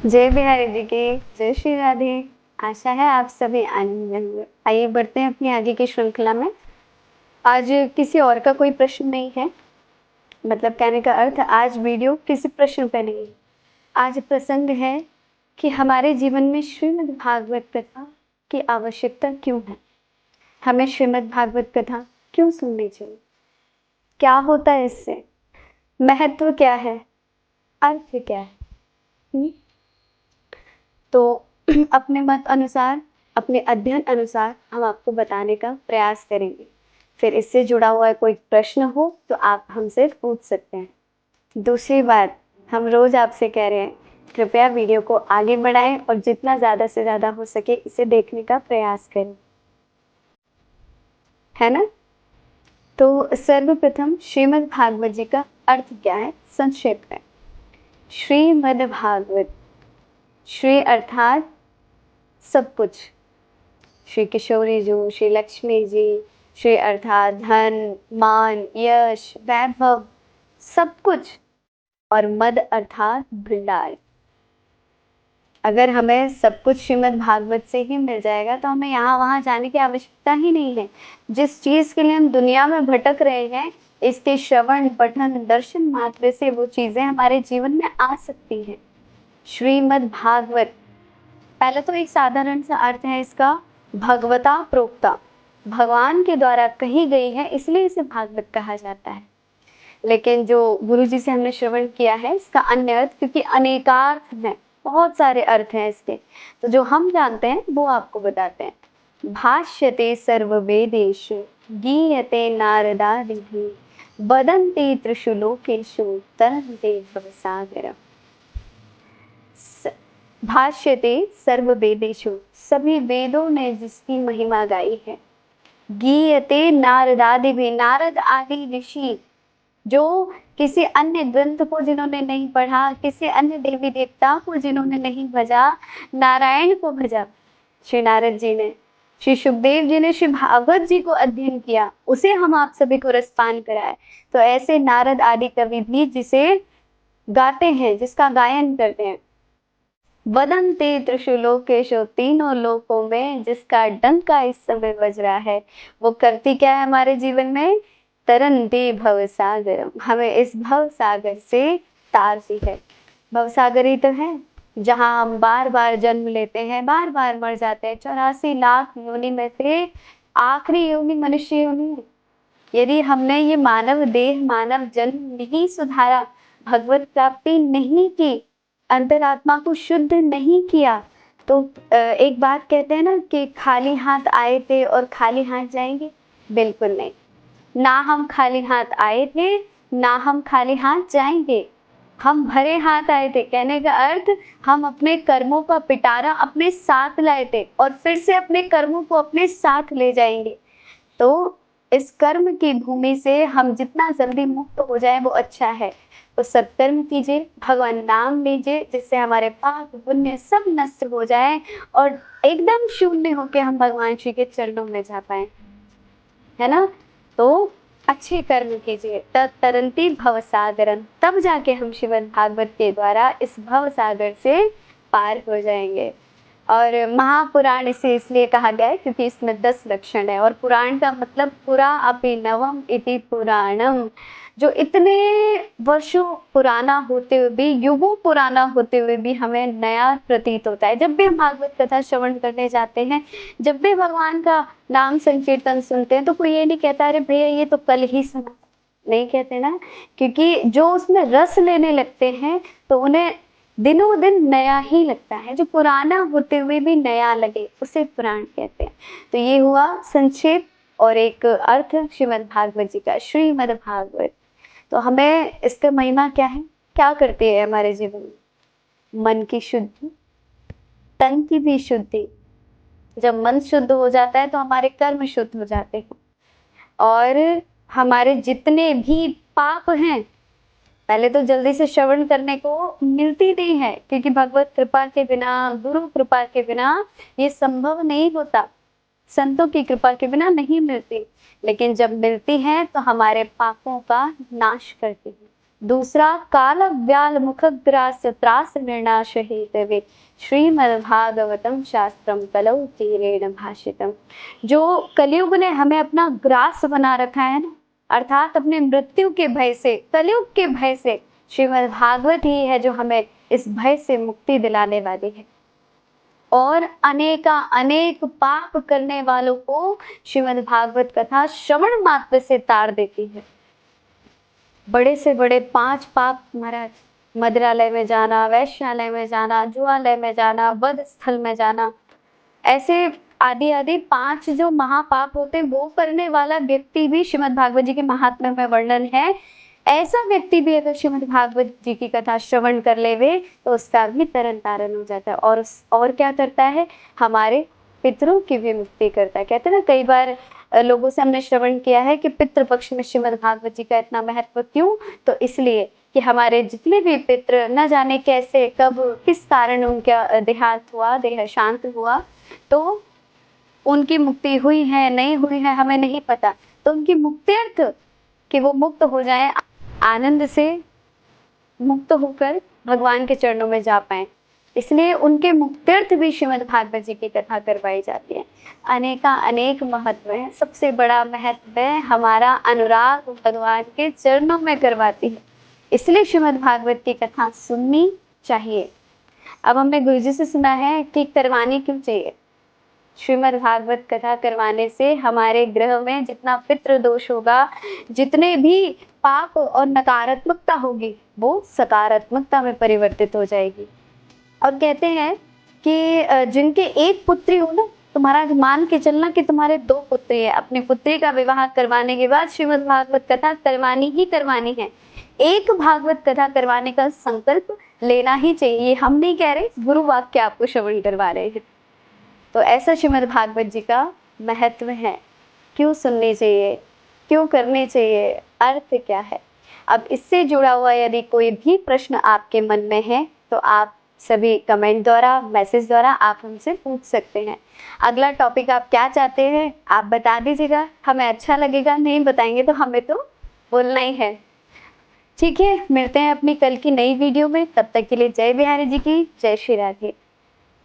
जय बिहारी जी की जय श्री राधे। आशा है आप सभी आनंद होंगे। आइए बढ़ते हैं अपनी आगे की श्रृंखला में। आज किसी और का कोई प्रश्न नहीं है, मतलब कहने का अर्थ आज वीडियो किसी प्रश्न पे नहीं है। आज प्रसंग है कि हमारे जीवन में श्रीमद् भागवत कथा की आवश्यकता क्यों है। हमें श्रीमद् भागवत कथा क्यों सुननी चाहिए, क्या होता है इससे, महत्व क्या है, अर्थ क्या है। तो अपने मत अनुसार, अपने अध्ययन अनुसार हम आपको बताने का प्रयास करेंगे। फिर इससे जुड़ा हुआ कोई प्रश्न हो तो आप हमसे पूछ सकते हैं। दूसरी बात, हम रोज आपसे कह रहे हैं कृपया वीडियो को आगे बढ़ाएं और जितना ज़्यादा से ज़्यादा हो सके इसे देखने का प्रयास करें, है ना। तो सर्वप्रथम श्रीमद् भागवत जी का अर्थ क्या है संक्षेप में। श्रीमद् भागवत, श्री अर्थात सब कुछ, श्री किशोरी जी, श्री लक्ष्मी जी, श्री अर्थात धन, मान, यश, वैभव, सब कुछ, और मद अर्थात भंडार। अगर हमें सब कुछ श्रीमद् भागवत से ही मिल जाएगा तो हमें यहाँ वहाँ जाने की आवश्यकता ही नहीं है। जिस चीज के लिए हम दुनिया में भटक रहे हैं, इसके श्रवण, पठन, दर्शन मात्र से वो चीजें हमारे जीवन में आ सकती हैं। श्रीमद् भागवत, पहले तो एक साधारण सा अर्थ है इसका, भगवता प्रोक्ता, भगवान के द्वारा कही गई है, इसलिए इसे भागवत कहा जाता है। लेकिन जो गुरु जी से हमने श्रवण किया है इसका अन्य अर्थ, क्योंकि अनेकार्थ हैं, बहुत सारे अर्थ हैं इसके, तो जो हम जानते हैं वो आपको बताते हैं। भाष्यते सर्ववेदेषु गीयते नारदादिभिः वदन्ति त्रिषु लोकेषु तरन्ते भवसागरम्। भाष्यते सर्व वेदेषु, सभी वेदों ने जिसकी महिमा गाई है। गीयते नारदादि भी, नारद आदि ऋषि जो किसी अन्य ग्रंथ को जिन्होंने नहीं पढ़ा, किसी अन्य देवी देवता को जिन्होंने नहीं भजा, नारायण को भजा। श्री नारद जी ने, श्री सुखदेव जी ने श्री भागवत जी को अध्ययन किया, उसे हम आप सभी को रसपान कराए। तो ऐसे नारद आदि कवि भी जिसे गाते हैं, जिसका गायन करते हैं। वदन्ते त्रिषु लोकेषु, तीनों लोकों में जिसका डंका इस समय बज रहा है, वो करती क्या है हमारे जीवन में, तरन्ते भवसागरम, हमें इस भव सागर से तारती है। भवसागर ही तो है जहाँ हम बार बार जन्म लेते हैं, बार बार मर जाते हैं। 84 लाख योनि में से आखिरी योनि मनुष्य योनि। यदि हमने ये मानव देह, मानव जन्म नहीं सुधारा, भगवत प्राप्ति नहीं की, अंतरात्मा को शुद्ध नहीं किया, तो एक बात कहते हैं ना कि खाली हाथ आए थे और खाली हाथ जाएंगे, बिल्कुल नहीं। ना हम खाली हाथ आए थे, ना हम खाली हाथ जाएंगे, हम भरे हाथ आए थे। कहने का अर्थ, हम अपने कर्मों का पिटारा अपने साथ लाए थे और फिर से अपने कर्मों को अपने साथ ले जाएंगे। तो इस कर्म की भूमि से हम जितना जल्दी मुक्त हो जाए वो अच्छा है। तो सत्कर्म कीजिए, भगवान नाम लीजिए, जिससे हमारे पाप पुण्य सब नष्ट हो जाए और एकदम शून्य होके हम भगवान श्री के चरणों में जा पाए, है ना। तो अच्छे कर्म कीजिए, तरंती भव सागरन, तब जाके हम श्रीमद् भागवत के द्वारा इस भव सागर से पार हो जाएंगे। और महापुराण इसे इसलिए कहा गया है क्योंकि इसमें 10 लक्षण है, और पुराण का मतलब पुरा अभिनवम इति पुराणम, जो इतने वर्षों पुराना होते हुए भी, युगों पुराना होते हुए भी हमें नया प्रतीत होता है। जब भी हम भागवत कथा श्रवण करने जाते हैं, जब भी भगवान का नाम संकीर्तन सुनते हैं, तो कोई ये नहीं कहता अरे भैया ये तो कल ही सुना, नहीं कहते ना, क्योंकि जो उसमें रस लेने लगते हैं तो उन्हें दिनों दिन नया ही लगता है। जो पुराना होते हुए भी नया लगे उसे पुराण कहते हैं। तो ये हुआ संक्षेप और एक अर्थ श्रीमद् भागवत जी का, श्रीमद् भागवत। तो हमें इसका महिमा क्या है, क्या करती है हमारे जीवन में, मन की शुद्धि, तन की भी शुद्धि। जब मन शुद्ध हो जाता है तो हमारे कर्म शुद्ध हो जाते हैं, और हमारे जितने भी पाप हैं, पहले तो जल्दी से श्रवण करने को मिलती नहीं है, क्योंकि भगवत कृपा के बिना, गुरु कृपा के बिना ये संभव नहीं होता, संतों की कृपा के बिना नहीं मिलती। लेकिन जब मिलती है तो हमारे पापों का नाश करती है, दूसरा काल व्याल मुखग्रास त्रास निर्णाश हेतवे श्रीमद्भागवतम शास्त्रम कलौ तीरेण भाषितम। जो कलयुग ने हमें अपना ग्रास बना रखा है ना, अर्थात अपने मृत्यु के भय से, कलयुग के भय से, श्रीमद्भागवत ही है जो हमें इस भय से मुक्ति दिलाने वाली है। और अनेक पाप करने वालों को श्रीमद्भागवत कथा श्रवण मात्र से तार देती है। बड़े से बड़े 5 पाप महाराज, मदिरालय में जाना, वैश्यालय में जाना, जुआलय में जाना, वध स्थल में जाना, ऐसे आदि आदि 5 जो महापाप होते हैं वो करने वाला व्यक्ति भी श्रीमद्भागवत जी के महात्म्य में वर्णन है। ऐसा व्यक्ति भी अगर श्रीमद्भागवत जी की कथा श्रवण कर लेवे तो उसका भी तरन तारण हो जाता है। और क्या करता है, हमारे पितरों की भी मुक्ति करता है। कहते हैं ना, कई बार लोगों से हमने श्रवण किया है कि पितृपक्ष में श्रीमद्भागवत जी का इतना महत्व क्यों, तो इसलिए कि हमारे जितने भी पितृ न जाने कैसे कब किस कारण उनका देहांत हुआ, देह शांत हुआ, तो उनकी मुक्ति हुई है नहीं हुई है हमें नहीं पता, तो उनकी मुक्त्यर्थ कि वो मुक्त हो जाए, आनंद से मुक्त होकर भगवान के चरणों में जा पाए, इसलिए उनके मुक्त्यर्थ भी श्रीमद्भागवत जी की कथा करवाई जाती है। अनेक महत्व है। सबसे बड़ा महत्व है हमारा अनुराग भगवान के चरणों में करवाती है, इसलिए श्रीमद्भागवत की कथा सुननी चाहिए। अब हमने गुरुजी से सुना है कि करवानी क्यों चाहिए। श्रीमद्भागवत कथा करवाने से हमारे ग्रह में जितना पितृ दोष होगा, जितने भी पाप और नकारात्मकता होगी, वो सकारात्मकता में परिवर्तित हो जाएगी। और कहते हैं कि जिनके एक पुत्री हो ना, तुम्हारा मान के चलना कि तुम्हारे 2 पुत्री है, अपनी पुत्री का विवाह करवाने के बाद श्रीमद्भागवत कथा करवानी ही करवानी है। एक भागवत कथा करवाने का संकल्प लेना ही चाहिए। हम नहीं कह रहे, गुरु वाक्य आपको श्रवण करवा रहे हैं। तो ऐसा श्रीमद्भागवत जी का महत्व है। क्यों सुननी चाहिए, क्यों करनी चाहिए, अर्थ क्या है। अब इससे जुड़ा हुआ यदि कोई भी प्रश्न आपके मन में है तो आप सभी कमेंट द्वारा, मैसेज द्वारा आप हमसे पूछ सकते हैं। अगला टॉपिक आप क्या चाहते हैं आप बता दीजिएगा, हमें अच्छा लगेगा। नहीं बताएंगे तो हमें तो बोलना ही है। ठीक है, मिलते हैं अपनी कल की नई वीडियो में। तब तक के लिए जय बिहारी जी की, जय श्री राधे।